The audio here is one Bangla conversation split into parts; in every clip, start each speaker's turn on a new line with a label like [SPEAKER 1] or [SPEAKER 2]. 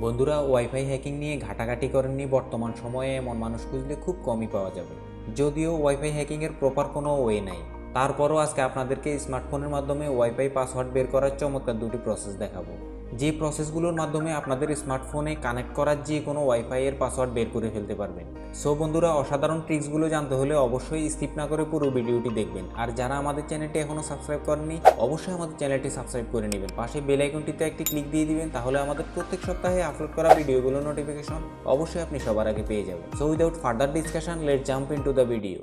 [SPEAKER 1] বন্ধুরা, ওয়াইফাই হ্যাকিং নিয়ে ঘাটাঘাটি করেননি? বর্তমান সময়ে এমন মানুষ খুঁজলে খুব কমই পাওয়া যাবে। যদিও ওয়াইফাই হ্যাকিংয়ের প্রপার কোনো ওয়ে নাই, তারপরও আজকে আপনাদেরকে স্মার্টফোনের মাধ্যমে ওয়াইফাই পাসওয়ার্ড বের করার চমৎকার দুটি প্রসেস দেখাবো, যে প্রসেসগুলোর মাধ্যমে আপনাদের স্মার্টফোনে কানেক্ট করার যে কোনো ওয়াইফাই এর পাসওয়ার্ড বের করে ফেলতে পারবেন। সো বন্ধুরা, অসাধারণ ট্রিক্সগুলো জানতে হলে অবশ্যই স্কিপ না করে পুরো ভিডিওটি দেখবেন। আর যারা আমাদের চ্যানেলটি এখনও সাবস্ক্রাইব করেননি, অবশ্যই আমাদের চ্যানেলটি সাবস্ক্রাইব করে নেবেন। পাশে বেল আইকনটিতে একটি ক্লিক দিয়ে দিবেন, তাহলে আমাদের প্রত্যেক সপ্তাহে আপলোড করা ভিডিওগুলোর নোটিফিকেশন অবশ্যই আপনি সবার আগে পেয়ে যাবেন। So without further discussion, let's jump into the video.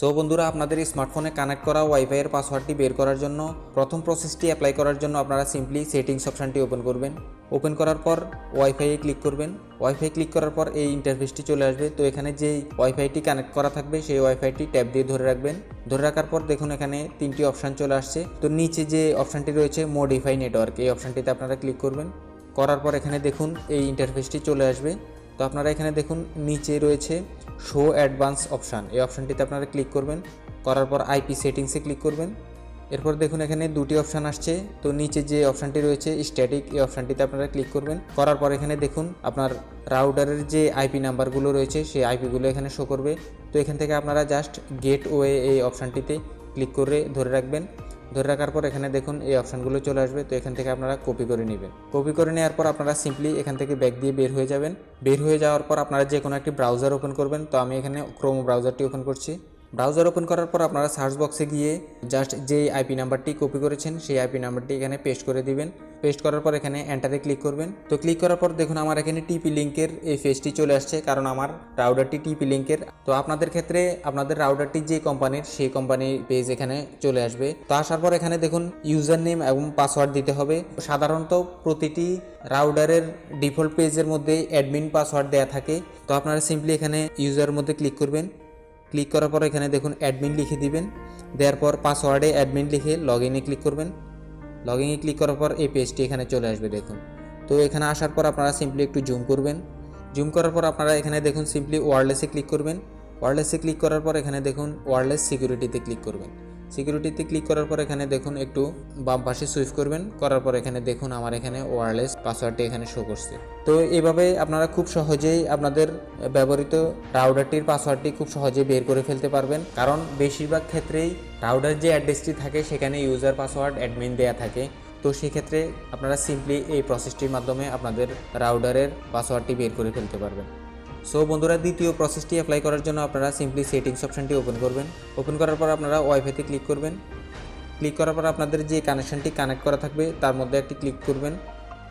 [SPEAKER 1] So বন্ধুরা, আপনাদের স্মার্টফোনে কানেক্ট করা ওয়াইফাইয়ের পাসওয়ার্ডটি বের করার জন্য প্রথম প্রসেসটি অ্যাপ্লাই করার জন্য আপনারা সিম্পলি সেটিংস অপশানটি ওপেন করবেন। ওপেন করার পর ওয়াইফাইয়ে ক্লিক করবেন। ওয়াইফাই ক্লিক করার পর এই ইন্টারফেসটি চলে আসবে। তো এখানে যেই ওয়াইফাইটি কানেক্ট করা থাকবে সেই ওয়াইফাইটি ট্যাপ দিয়ে ধরে রাখবেন। ধরে রাখার পর দেখুন এখানে তিনটি অপশান চলে আসছে। তো নিচে যে অপশানটি রয়েছে মডিফাই নেটওয়ার্ক, এই অপশানটিতে আপনারা ক্লিক করবেন। করার পর এখানে দেখুন এই ইন্টারফেসটি চলে আসবে। তো আপনারা এখানে দেখুন নিচে রয়েছে শো অ্যাডভান্স অপশান, এই অপশানটিতে আপনারা ক্লিক করবেন। করার পর আইপি সেটিংসে ক্লিক করবেন। এরপর দেখুন এখানে দুটি অপশান আসছে। তো নিচে যে অপশানটি রয়েছে স্ট্যাটিক, এই অপশানটিতে আপনারা ক্লিক করবেন। করার পর এখানে দেখুন আপনার রাউটারের যে আইপি নাম্বারগুলো রয়েছে সেই আইপিগুলো এখানে শো করবে। তো এখান থেকে আপনারা জাস্ট গেটওয়ে এই অপশানটিতে ক্লিক করে ধরে রাখবেন। ধরে রাখার পর এখানে দেখুন এই অপশানগুলো চলে আসবে। তো এখান থেকে আপনারা কপি করে নেবেন। কপি করে নেওয়ার পর আপনারা সিম্পলি এখান থেকে ব্যাক দিয়ে বের হয়ে যাবেন। বের হয়ে যাওয়ার পর আপনারা যে কোনো একটি ব্রাউজার ওপেন করবেন। তো আমি এখানে ক্রোম ব্রাউজারটি ওপেন করছি। ব্রাউজার ওপেন করার পর আপনারা সার্চ বক্সে গিয়ে জাস্ট যেই আইপি নাম্বারটি কপি করেছেন সেই আইপি নাম্বারটি এখানে পেস্ট করে দিবেন। পেস্ট করার পর এখানে এন্টারে ক্লিক করবেন। তো ক্লিক করার পর দেখুন আমার এখানে টিপি লিঙ্কের এই পেজটি চলে আসছে, কারণ আমার রাউটারটি টিপি লিঙ্কের। তো আপনাদের ক্ষেত্রে আপনাদের রাউটারটি যে কোম্পানির সেই কোম্পানির পেজ এখানে চলে আসবে। তো আসার পর এখানে দেখুন ইউজার নেম এবং পাসওয়ার্ড দিতে হবে। সাধারণত প্রতিটি রাউটারের ডিফল্ট পেজের মধ্যে অ্যাডমিন পাসওয়ার্ড দেওয়া থাকে। তো আপনারা সিম্পলি এখানে ইউজারের মধ্যে ক্লিক করবেন। ক্লিক করার পর এখানে দেখুন অ্যাডমিন লিখে দিবেন। দেওয়ার পর পাসওয়ার্ডে অ্যাডমিন লিখে লগ ইনে ক্লিক করবেন। লগ ইনে ক্লিক করার পর এই পেজটি এখানে চলে আসবে দেখুন। তো এখানে আসার পর আপনারা সিম্পলি একটু জুম করবেন। জুম করার পর আপনারা এখানে দেখুন সিম্পলি ওয়্যারলেসে ক্লিক করবেন। ওয়্যারলেসে ক্লিক করার পর এখানে দেখুন ওয়্যারলেস সিকিউরিটিতে ক্লিক করবেন। সিকিউরিটিতে ক্লিক করার পর এখানে দেখুন একটু বাম পাশে সুইচ করবেন। করার পর এখানে দেখুন আমার এখানে ওয়্যারলেস পাসওয়ার্ডটি এখানে শো করছে। তো এইভাবে আপনারা খুব সহজেই আপনাদের ব্যবহৃত রাউটারটির পাসওয়ার্ডটি খুব সহজেই বের করে ফেলতে পারবেন, কারণ বেশিরভাগ ক্ষেত্রেই রাউটার যে অ্যাড্রেসটি থাকে সেখানে ইউজার পাসওয়ার্ড অ্যাডমিন দেয়া থাকে। তো সেক্ষেত্রে আপনারা সিম্পলি এই প্রসেসটির মাধ্যমে আপনাদের রাউটারের পাসওয়ার্ডটি বের করে ফেলতে পারবেন। সো বন্ধুরা, দ্বিতীয় প্রসেসটি অ্যাপ্লাই করার জন্য আপনারা সিম্পলি সেটিংস অপশানটি ওপেন করবেন। ওপেন করার পর আপনারা ওয়াইফাইতে ক্লিক করবেন। ক্লিক করার পর আপনাদের যে কানেকশনটি কানেক্ট করা থাকবে তার মধ্যে একটি ক্লিক করবেন।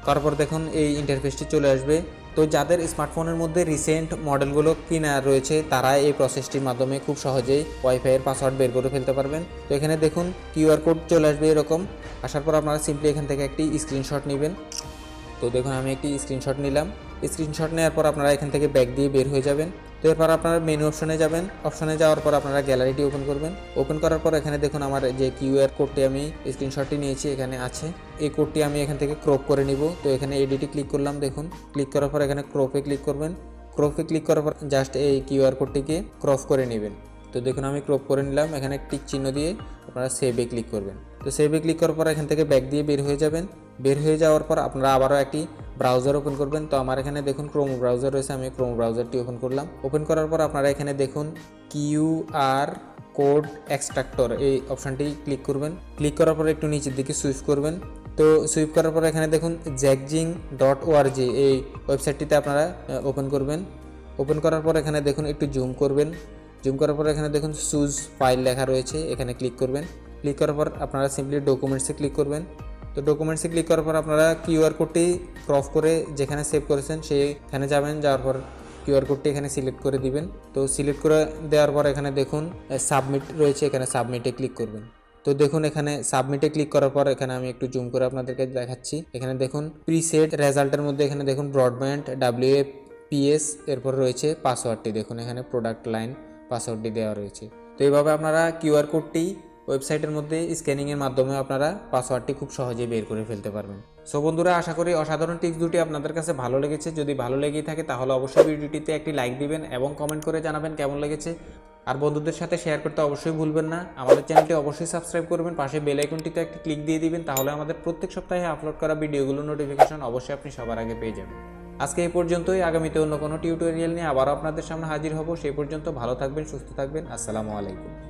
[SPEAKER 1] করার পর দেখুন এই ইন্টারফেসটি চলে আসবে। তো যাদের স্মার্টফোনের মধ্যে রিসেন্ট মডেলগুলো কিনা রয়েছে তারা এই প্রসেসটির মাধ্যমে খুব সহজেই ওয়াইফাইয়ের পাসওয়ার্ড বের করে ফেলতে পারবেন। তো এখানে দেখুন কিউআর কোড চলে আসবে এরকম। আসার পর আপনারা সিম্পলি এখান থেকে একটি স্ক্রিনশট নেবেন। তো দেখুন আমি একটি স্ক্রিনশট নিলাম। স্ক্রিনশট নেওয়ার পর আপনারা এখান থেকে ব্যাক দিয়ে বের হয়ে যাবেন। তো এরপর আপনারা মেনু অপশনে যাবেন। অপশনে যাওয়ার পর আপনারা গ্যালারিটি ওপেন করবেন। ওপেন করার পর এখানে দেখুন আমার যে কিউআর কোডটি আমি স্ক্রিনশটটি নিয়েছি এখানে আছে। এই কোডটি আমি এখান থেকে ক্রপ করে নিব। তো এখানে এডিটে ক্লিক করলাম। দেখুন ক্লিক করার পর এখানে ক্রপে ক্লিক করবেন। ক্রপে ক্লিক করার পর জাস্ট এই কিউআর কোডটিকে ক্রপ করে নেবেন। তো দেখুন আমি ক্রপ করে নিলাম। এখানে টিক চিহ্ন দিয়ে আপনারা সেভে ক্লিক করবেন। তো সেভে ক্লিক করার পর এখান থেকে ব্যাক দিয়ে বের হয়ে যাবেন। বের হয়ে যাওয়ার পর আপনারা আবারও একটি ব্রাউজার ওপেন করবেন। তো আমার এখানে দেখুন ক্রোম ব্রাউজার রয়েছে, আমি ক্রোম ব্রাউজারটি ওপেন করলাম। ওপেন করার পর আপনারা এখানে দেখুন কিউআর কোড এক্সট্রাক্টর এই অপশানটি ক্লিক করবেন। ক্লিক করার পর একটু নিচের দিকে সুইপ করবেন। তো সুইপ করার পর এখানে দেখুন জ্যাকজিং.org এই ওয়েবসাইটটিতে আপনারা ওপেন করবেন। ওপেন করার পর এখানে দেখুন একটু জুম করবেন। জুম করার পর এখানে দেখুন চুজ ফাইল লেখা রয়েছে, এখানে ক্লিক করবেন। ক্লিক করার পর আপনারা সিম্পলি ডকুমেন্টসে ক্লিক করবেন। তো ডকুমেন্টসে ক্লিক করার পর আপনারা কিউআর কোডটি ক্রপ করে যেখানে সেভ করেছেন সেখানে যাবেন। যাওয়ার পর কিউআর কোডটি এখানে সিলেক্ট করে দিবেন। তো সিলেক্ট করে দেওয়ার পর এখানে দেখুন সাবমিট রয়েছে, এখানে সাবমিটে ক্লিক করবেন। তো দেখুন এখানে সাবমিটে ক্লিক করার পর এখানে আমি একটু জুম করে আপনাদেরকে দেখাচ্ছি। এখানে দেখুন প্রিসেট রেজাল্টের মধ্যে এখানে দেখুন ব্রডব্যান্ড WAPS এরপর রয়েছে পাসওয়ার্ডটি। দেখুন এখানে প্রোডাক্ট লাইন পাসওয়ার্ডটি দেওয়া রয়েছে। তো এইভাবে আপনারা কিউআর কোডটি ওয়েবসাইটের মধ্যে স্ক্যানিংয়ের মাধ্যমে আপনারা পাসওয়ার্ডটি খুব সহজেই বের করে ফেলতে পারবেন। সো বন্ধুরা, আশা করি অসাধারণ টিপস দুটি আপনাদের কাছে ভালো লেগেছে। যদি ভালো লেগে থাকে তাহলে অবশ্যই ভিডিওটিতে একটি লাইক দিবেন এবং কমেন্ট করে জানাবেন কেমন লেগেছে। আর বন্ধুদের সাথে শেয়ার করতে অবশ্যই ভুলবেন না। আমাদের চ্যানেলটি অবশ্যই সাবস্ক্রাইব করবেন, পাশে বেল আইকনটিতে একটি ক্লিক দিয়ে দিবেন, তাহলে আমাদের প্রত্যেক সপ্তাহে আপলোড করা ভিডিওগুলোর নোটিফিকেশন অবশ্যই আপনি সবার আগে পেয়ে যাবেন। আজকে এই পর্যন্তই। আগামীতে অন্য কোনো টিউটোরিয়াল নিয়ে আবারও আপনাদের সামনে হাজির হব। সেই পর্যন্ত ভালো থাকবেন, সুস্থ থাকবেন। আসসালামু আলাইকুম।